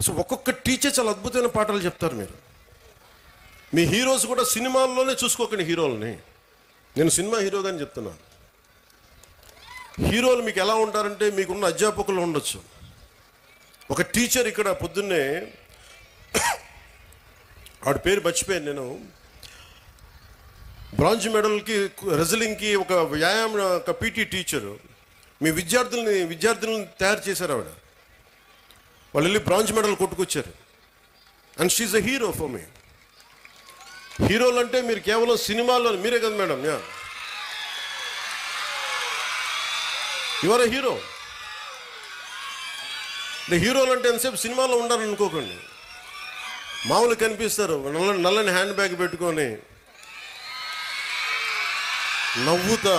So ఒక్కొక్క teacher చాలా అద్భుతమైన పాఠాలు చెప్తారు. మీ హీరోస్ కూడా సినిమాల్లోనే చూసుకోకండి హీరోలని. నేను సినిమా హీరోగా అని చెప్తున్నాను. హీరోలు మీకు ఎలా ఉంటారంటే, మీకున్న అధ్యాపకులు ఉండొచ్చు. ఒక టీచర్ ఇక్కడ పొద్దున్నే, ఆవిడ పేరు మర్చిపోయాను నేను, బ్రాంజ్ మెడల్కి రెజ్లింగ్కి ఒక వ్యాయామం, ఒక పీటీ టీచరు మీ విద్యార్థులను తయారు చేశారు. ఆవిడ వాళ్ళు వెళ్ళి బ్రాంజ్ మెడల్ కొట్టుకొచ్చారు. And she's a hero for me. హీరోలు అంటే మీరు కేవలం సినిమాల్లో, మీరే కదా మేడం, యువర్ ఎ హీరో. హీరోలు అంటే ఎంతసేపు సినిమాలో ఉండాలని అనుకోకండి. మామూలు కనిపిస్తారు, నల్లని హ్యాండ్ బ్యాగ్ పెట్టుకొని నవ్వుతా,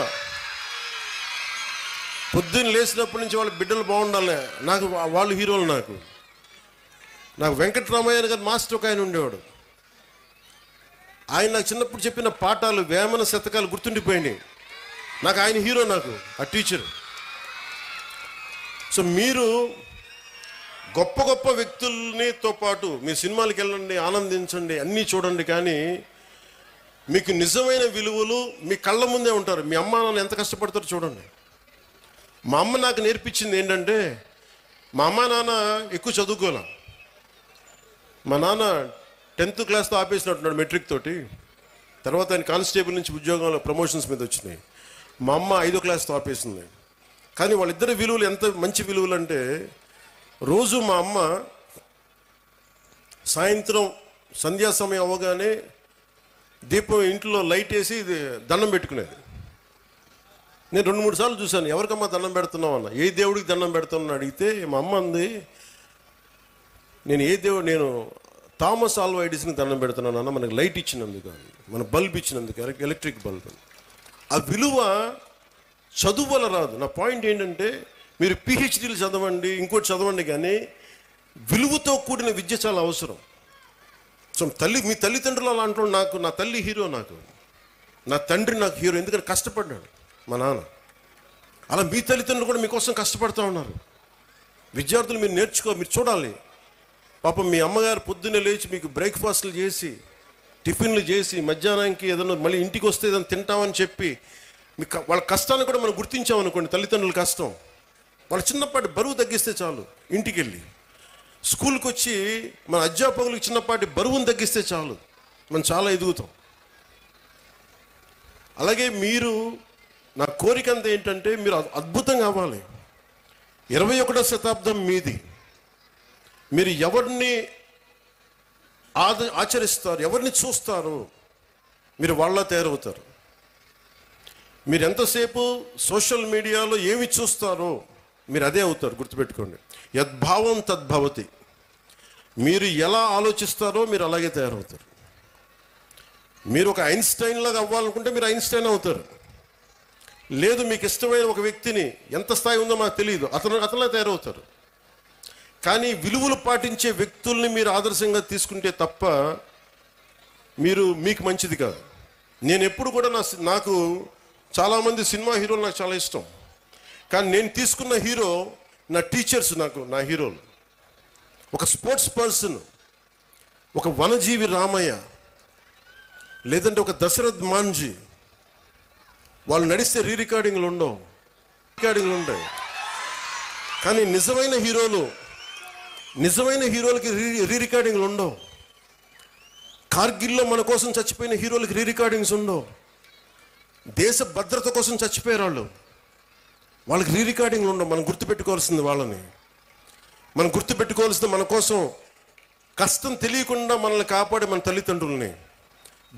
పొద్దున్న లేచినప్పటి నుంచి వాళ్ళ బిడ్డలు బాగుండాలి, నాకు వాళ్ళు హీరోలు. నాకు వెంకటరామయ్య గారు మాస్టర్ ఒక ఆయన ఉండేవాడు. ఆయన నాకు చిన్నప్పుడు చెప్పిన పాఠాలు, వేమన శతకాలు గుర్తుండిపోయినాయి. నాకు ఆయన హీరో, నాకు ఆ టీచర్. సో మీరు గొప్ప గొప్ప వ్యక్తులనితో పాటు మీ సినిమాలకు వెళ్ళండి, ఆనందించండి, అన్నీ చూడండి. కానీ మీకు నిజమైన విలువలు మీ కళ్ళ ముందే ఉంటారు. మీ అమ్మ నాన్న ఎంత కష్టపడతారో చూడండి. మా అమ్మ నాకు నేర్పించింది ఏంటంటే, మా అమ్మ నాన్న ఎక్కువ చదువుకోలే. మా నాన్న 10th క్లాస్తో ఆపేసినట్టున్నాడు, మెట్రిక్ తోటి. తర్వాత ఆయన కానిస్టేబుల్ నుంచి ఉద్యోగంలో ప్రమోషన్స్ మీద వచ్చినాయి. మా అమ్మ 5వ క్లాస్తో ఆపేసింది. కానీ వాళ్ళిద్దరి విలువలు ఎంత మంచి విలువలు అంటే, రోజు మా అమ్మ సాయంత్రం సంధ్యా సమయం అవ్వగానే దీపం ఇంట్లో లైట్ వేసి దండం పెట్టుకునేది. నేను 2-3 సార్లు చూశాను, ఎవరికమ్మా దండం పెడుతున్నావు అన్న. ఏ దేవుడికి దండం పెడుతున్నాను అడిగితే మా అమ్మ అంది, నేను థామస్ ఆల్వా ఎడిసన్కి దండం పెడుతున్నాను అన్న, మనకి లైట్ ఇచ్చినందుకు, మన బల్బ్ ఇచ్చినందుకు, ఎలక్ట్రిక్ బల్బ్. ఆ విలువ చదువు వల్ల రాదు. నా పాయింట్ ఏంటంటే, మీరు పిహెచ్డీలు చదవండి, ఇంకోటి చదవండి, కానీ విలువతో కూడిన విద్య చాలా అవసరం. సో మీ తల్లిదండ్రులు అలా అంటారు. నా తల్లి హీరో, నా తండ్రి నాకు హీరో. ఎందుకంటే కష్టపడ్డాడు మా నాన్న. అలా మీ తల్లిదండ్రులు కూడా మీకోసం కష్టపడుతూ ఉన్నారు. విద్యార్థులు మీరు మీరు చూడాలి. పాపం మీ అమ్మగారు పొద్దున్నే లేచి మీకు బ్రేక్ఫాస్ట్లు చేసి, టిఫిన్లు చేసి, మధ్యాహ్నానికి ఏదైనా మళ్ళీ ఇంటికి వస్తే ఏదైనా తింటామని చెప్పి, మీకు వాళ్ళ కష్టాన్ని కూడా మనం గుర్తించామనుకోండి. తల్లిదండ్రుల కష్టం, వాళ్ళ చిన్నపాటి బరువు తగ్గిస్తే చాలు. ఇంటికి వెళ్ళి స్కూల్కి వచ్చి మన అధ్యాపకులకు చిన్నపాటి బరువును తగ్గిస్తే చాలు, మనం చాలా ఎదుగుతాం. అలాగే మీరు, నా కోరిక అంతా ఏంటంటే, మీరు అద్భుతంగా అవ్వాలి. 21వ శతాబ్దం మీది. మీరు ఎవరిని ఆచరిస్తారు, ఎవరిని చూస్తారు, మీరు వాళ్ళ తయారవుతారు. మీరు ఎంతసేపు సోషల్ మీడియాలో ఏమి చూస్తారో మీరు అదే అవుతారు. గుర్తుపెట్టుకోండి, యద్భావం తద్భవతి. మీరు ఎలా ఆలోచిస్తారో మీరు అలాగే తయారవుతారు. మీరు ఒక ఐన్స్టైన్ లాగా అవ్వాలనుకుంటే మీరు ఐన్స్టైన్ అవుతారు. లేదు, మీకు ఇష్టమైన ఒక వ్యక్తిని, ఎంత స్థాయి ఉందో మాకు తెలియదు, అతనిలా తయారవుతారు. కానీ విలువలు పాటించే వ్యక్తుల్ని మీరు ఆదర్శంగా తీసుకుంటే తప్ప మీకు మంచిది కాదు. నేను ఎప్పుడు కూడా నాకు చాలామంది సినిమా హీరోలు నాకు చాలా ఇష్టం. కానీ నేను తీసుకున్న హీరో నా టీచర్స్, నా హీరోలు. ఒక స్పోర్ట్స్ పర్సన్, ఒక వనజీవి రామయ్య, లేదంటే ఒక దశరథ్ మాంజీ. వాళ్ళు నడిస్తే రికార్డింగ్లు ఉంటాయి. కానీ నిజమైన హీరోలకి రికార్డింగ్లు ఉండవు. కార్గిల్లో మన కోసం చచ్చిపోయిన హీరోలకి రికార్డింగ్స్ ఉండవు. దేశ భద్రత కోసం చచ్చిపోయారు వాళ్ళకి రికార్డింగ్లు ఉండవు. మనం గుర్తుపెట్టుకోవాల్సింది వాళ్ళని. మనం గుర్తుపెట్టుకోవాల్సింది మన కోసం కష్టం తెలియకుండా మనల్ని కాపాడే మన తల్లిదండ్రుల్ని,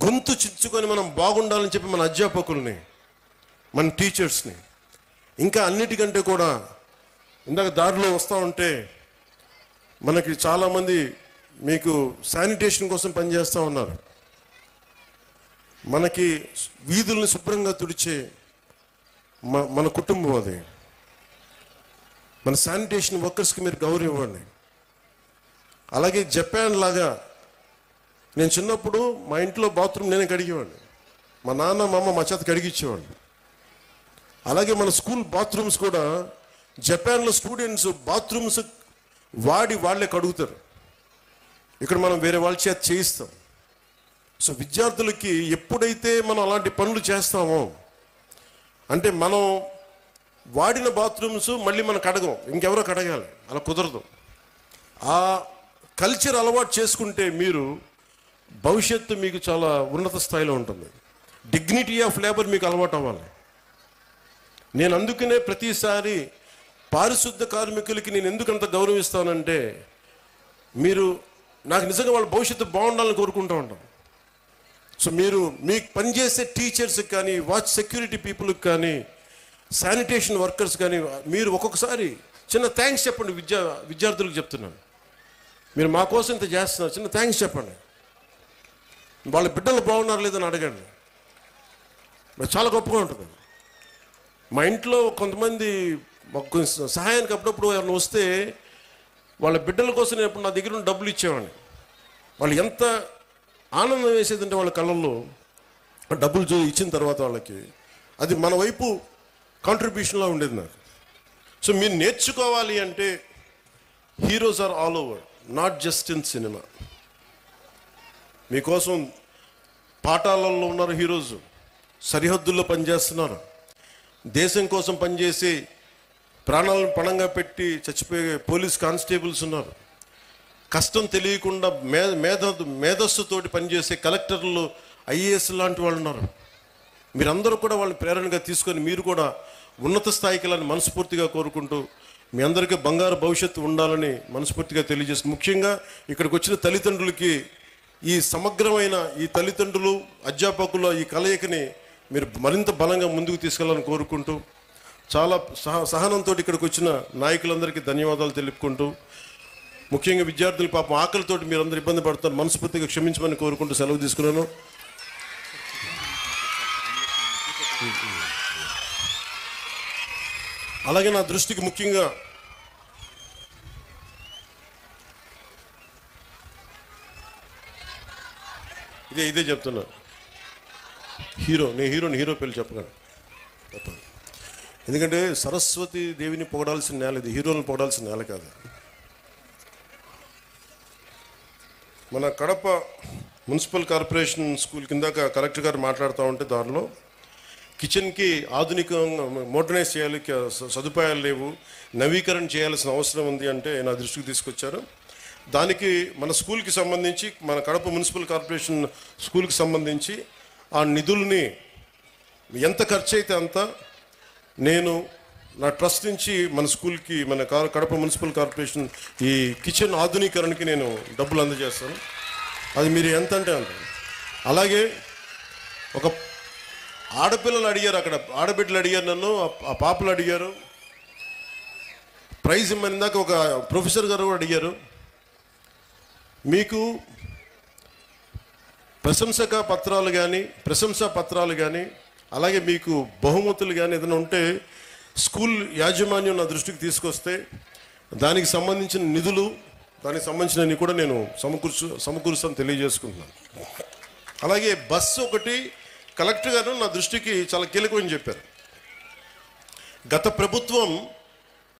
గొంతు చిచ్చుకొని మనం బాగుండాలని చెప్పి మన అధ్యాపకుల్ని, మన టీచర్స్ని. ఇంకా అన్నిటికంటే కూడా, ఇందాక దారిలో వస్తూ ఉంటే మనకి చాలామంది మీకు శానిటేషన్ కోసం పనిచేస్తూ ఉన్నారు. మనకి వీధుల్ని శుభ్రంగా తుడిచే మన కుటుంబం అది. మన శానిటేషన్ వర్కర్స్కి మీరు గౌరవం ఇవ్వండి. అలాగే జపాన్ లాగా, నేను చిన్నప్పుడు మా ఇంట్లో బాత్రూమ్ నేనే కడిగేవాడిని. మా నాన్న మా అమ్మ మా చేత కడిగిచ్చేవాళ్ళు. అలాగే మన స్కూల్ బాత్రూమ్స్ కూడా జపాన్లో స్టూడెంట్స్ బాత్రూమ్స్ వాళ్ళే కడుగుతారు. ఇక్కడ మనం వేరే వాళ్ళ చేత చేయిస్తాం. సో విద్యార్థులకి ఎప్పుడైతే మనం అలాంటి పనులు చేస్తామో, అంటే మనం వాడిన బాత్రూమ్స్ మళ్ళీ మనం కడగం, ఇంకెవరో కడగాలి, అలా కుదరదు. ఆ కల్చర్ అలవాటు చేసుకుంటే మీరు భవిష్యత్తు మీకు చాలా ఉన్నత స్థాయిలో ఉంటుంది. డిగ్నిటీ ఆఫ్ లేబర్ మీకు అలవాటు అవ్వాలి. నేను అందుకనే ప్రతిసారి పారిశుద్ధ కార్మికులకి నేను ఎందుకు అంత గౌరవిస్తానంటే, మీరు నాకు నిజంగా వాళ్ళ భవిష్యత్తు బాగుండాలని కోరుకుంటూ ఉంటాం. సో మీరు మీకు పనిచేసే టీచర్స్కి కానీ, వాచ్ సెక్యూరిటీ పీపుల్కి కానీ, శానిటేషన్ వర్కర్స్ కానీ, మీరు ఒక్కొక్కసారి చిన్న థ్యాంక్స్ చెప్పండి. విద్యార్థులకు చెప్తున్నాను, మీరు మా కోసం ఇంత చేస్తున్నారు, చిన్న థ్యాంక్స్ చెప్పండి. వాళ్ళ బిడ్డలు బాగున్నారు లేదని అడగండి, చాలా గొప్పగా ఉంటుంది. మా ఇంట్లో కొంతమంది మాకు సహాయానికి అప్పుడప్పుడు ఎవరైనా వస్తే వాళ్ళ బిడ్డల కోసం నేను ఎప్పుడు నా దగ్గర ఉన్న డబ్బులు ఇచ్చేవాడిని. వాళ్ళు ఎంత ఆనందం వేసేదంటే వాళ్ళ కళ్ళల్లో డబ్బులు ఇచ్చిన తర్వాత వాళ్ళకి అది మన వైపు కాంట్రిబ్యూషన్లా ఉండేది నాకు. సో మీరు నేర్చుకోవాలి అంటే heroes are all over, not just in cinema. మీకోసం పాఠాలలో ఉన్నారు హీరోస్, సరిహద్దుల్లో పనిచేస్తున్నారు, దేశం కోసం పనిచేసి ప్రాణాలను పణంగా పెట్టి చచ్చిపోయే పోలీస్ కానిస్టేబుల్స్ ఉన్నారు, కష్టం తెలియకుండా మేధస్సుతోటి పనిచేసే కలెక్టర్లు, ఐఏఎస్ లాంటి వాళ్ళు ఉన్నారు. మీరందరూ కూడా వాళ్ళని ప్రేరణగా తీసుకొని మీరు కూడా ఉన్నత స్థాయికి వెళ్ళాలని మనస్ఫూర్తిగా కోరుకుంటూ, మీ అందరికీ బంగారు భవిష్యత్తు ఉండాలని మనస్ఫూర్తిగా తెలియజేస్తుంది. ముఖ్యంగా ఇక్కడికి వచ్చిన తల్లిదండ్రులకి ఈ సమగ్రమైన ఈ తల్లిదండ్రులు అధ్యాపకుల ఈ కలయికని మీరు మరింత బలంగా ముందుకు తీసుకెళ్లాలని కోరుకుంటూ, చాలా సహనంతో ఇక్కడికి వచ్చిన నాయకులందరికీ ధన్యవాదాలు తెలుపుకుంటూ, ముఖ్యంగా విద్యార్థులు పాపం ఆకలితోటి మీరు అందరూ ఇబ్బంది పడుతున్నారు, మనస్ఫూర్తిగా క్షమించమని కోరుకుంటూ సెలవు తీసుకున్నాను. అలాగే నా దృష్టికి ముఖ్యంగా ఇదే చెప్తున్నా, నేను హీరో పేరు చెప్పగలను. ఎందుకంటే సరస్వతి దేవిని పొగడాల్సిన నేల ఇది, హీరోలను పొగడాల్సిన నేల కాదు. మన కడప మున్సిపల్ కార్పొరేషన్ స్కూల్ కిందాక కలెక్టర్ గారు మాట్లాడుతూ ఉంటే దానిలో కిచెన్కి ఆధునికంగా మోడర్నైజ్ చేయాలి, సదుపాయాలు లేవు, నవీకరణ చేయాల్సిన అవసరం ఉంది అంటే నా దృష్టికి తీసుకొచ్చారు. దానికి మన స్కూల్కి సంబంధించి, మన కడప మున్సిపల్ కార్పొరేషన్ స్కూల్కి సంబంధించి ఆ నిధుల్ని ఎంత ఖర్చు అయితే అంత నేను నా ట్రస్ట్ నుంచి మన స్కూల్కి, మన కడప మున్సిపల్ కార్పొరేషన్ ఈ కిచెన్ ఆధునీకరణకి నేను డబ్బులు అందజేస్తాను. అది మీరు ఎంత అంటే అంత. అలాగే ఒక ఆడపిల్లలు అడిగారు, అక్కడ ఆడబిడ్డలు అడిగారు నన్ను, ఆ పాపలు అడిగారు, ప్రైజ్ ఇమ్మని దాకా ఒక ప్రొఫెసర్ గారు కూడా అడిగారు. మీకు ప్రశంసా పత్రాలు కానీ అలాగే మీకు బహుమతులు కానీ ఏదైనా ఉంటే స్కూల్ యాజమాన్యం నా దృష్టికి తీసుకొస్తే దానికి సంబంధించిన నిధులు, దానికి సంబంధించినవి కూడా నేను సమకూరుస్తాను తెలియజేసుకుంటున్నాను. అలాగే బస్సు ఒకటి కలెక్టర్ గారు నా దృష్టికి చాలా కీలకమని చెప్పారు. గత ప్రభుత్వం